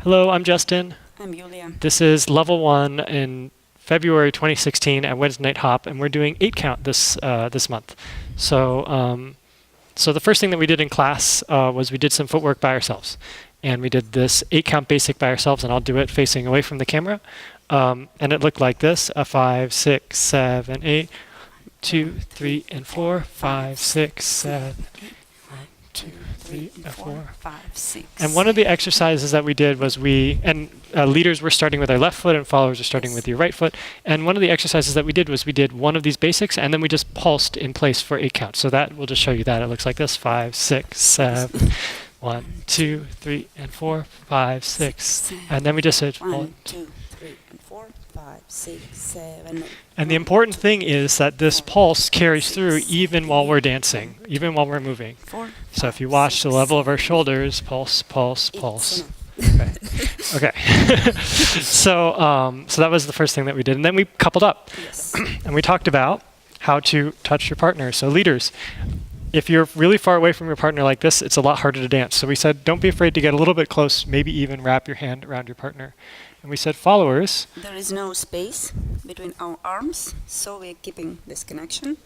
Hello, I'm Justin. I'm Yulia. This is level 1 in February 2016 at Lindy Hop, and we're doing 8 count this month. So the first thing that we did in class was we did some footwork by ourselves. And we did this 8 count basic by ourselves, and I'll do it facing away from the camera. And it looked like this: a 5, 6, 7, 8, 2, 3, and 4, 5, 6, 7, 1, 2, 3, and 4, 5, 6. And one of the exercises that we did was leaders were starting with our left foot and followers are starting with your right foot. And one of the exercises that we did one of these basics, and then we just pulsed in place for 8 counts. So that we'll just show you that. It looks like this: 5, 6, 7, 1, 2, 3, and 4, 5, 6. And then we just said 1, 2, 3, and 4, 5, 6, 7. 8. And the important thing is that this pulse carries through even while we're dancing, even while we're moving. 4, So if you watch the level of our shoulders, pulse, pulse, pulse. Okay. So that was the first thing that we did. And then we coupled up. Yes. And we talked about how to touch your partner. So leaders, if you're really far away from your partner like this, it's a lot harder to dance. So we said, don't be afraid to get a little bit close, maybe even wrap your hand around your partner. And we said, followers. There is no space between our arms, so we're keeping this connection.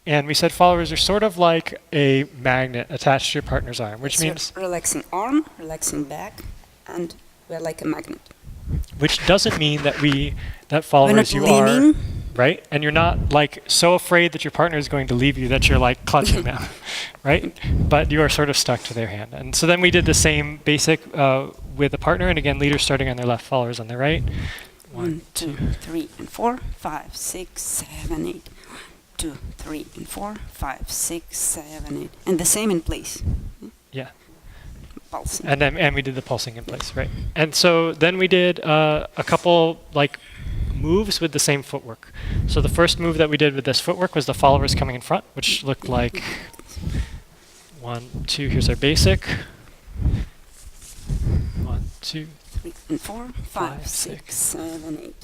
And we said followers are sort of like a magnet attached to your partner's arm, which means... relaxing arm, relaxing back, and we're like a magnet. Which doesn't mean that followers you are, right? And you're not like so afraid that your partner is going to leave you that you're like clutching them, right? But you are sort of stuck to their hand. And so then we did the same basic with a partner, and again, leaders starting on their left, followers on their right. 1, 2, 3, and 4, 5, 6, 7, 8. 2, 3, and 4, 5, 6, 7, 8. And the same in place. Yeah. Pulsing. And we did the pulsing in place, right? And so then we did a couple like moves with the same footwork. So the first move that we did with this footwork was the followers coming in front, which looked like 1, 2. Here's our basic. 1, 2, 3, and 4, 5, 6, 7, 8.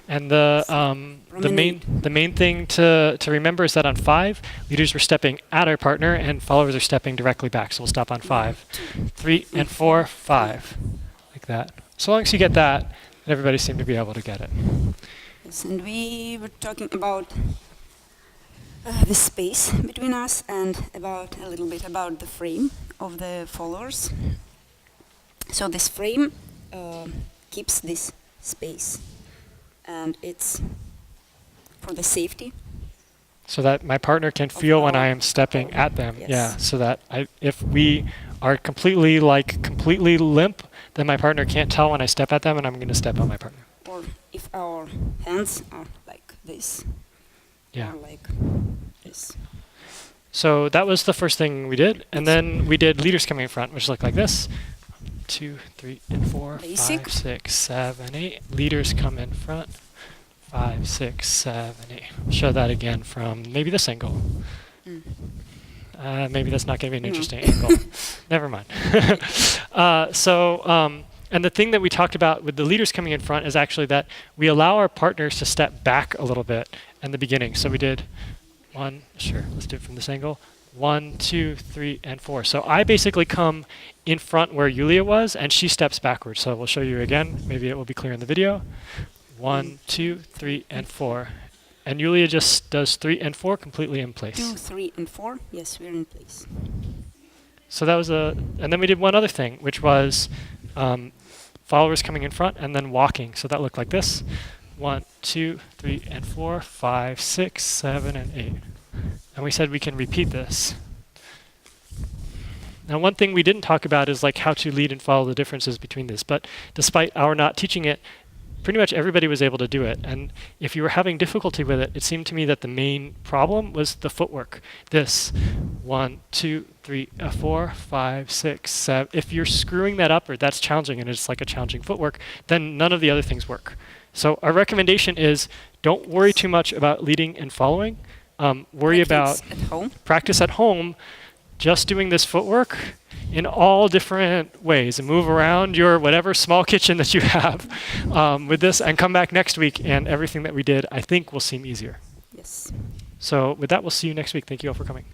And the main thing to remember is that on 5, leaders were stepping at our partner and followers are stepping directly back. So we'll stop on 5, 3, and 4, 5, like that. So long as you get that, everybody seemed to be able to get it. Yes, and we were talking about the space between us and a little bit about the frame of the followers. So this frame keeps this space. And it's for the safety. So that my partner can feel when I am stepping at them. Yes. Yeah, so that if we are completely limp, then my partner can't tell when I step at them and I'm going to step on my partner. Or if our hands are like this. Yeah. Or like this. So that was the first thing we did. And then we did leaders coming in front, which looked like this. 2, 3, and 4, Basic. 5, 6, 7, 8. Leaders come in front. 5, 6, 7, 8. I'll show that again from maybe this angle. Maybe that's not going to be an interesting angle. Never mind. And the thing that we talked about with the leaders coming in front is actually that we allow our partners to step back a little bit in the beginning. So we did 1, sure, let's do it from this angle. 1, 2, 3, and 4. So I basically come in front where Yulia was, and she steps backwards. So we'll show you again. Maybe it will be clear in the video. 1, 2, 3, and 4. And Yulia just does 3 and 4 completely in place. 2, 3, and 4. Yes, we're in place. So that was and then we did one other thing, which was followers coming in front and then walking. So that looked like this: 1, 2, 3, and 4, 5, 6, 7, and 8. And we said we can repeat this. Now, one thing we didn't talk about is like how to lead and follow the differences between this. But despite our not teaching it, pretty much everybody was able to do it. And if you were having difficulty with it, it seemed to me that the main problem was the footwork. This 1, 2, 3, 4, 5, 6, 7. If you're screwing that up or that's challenging and it's like a challenging footwork, then none of the other things work. So our recommendation is don't worry too much about leading and following. Worry about practice at home, just doing this footwork in all different ways and move around your whatever small kitchen that you have with this and come back next week and everything that we did I think will seem easier. Yes. So with that, we'll see you next week. Thank you all for coming.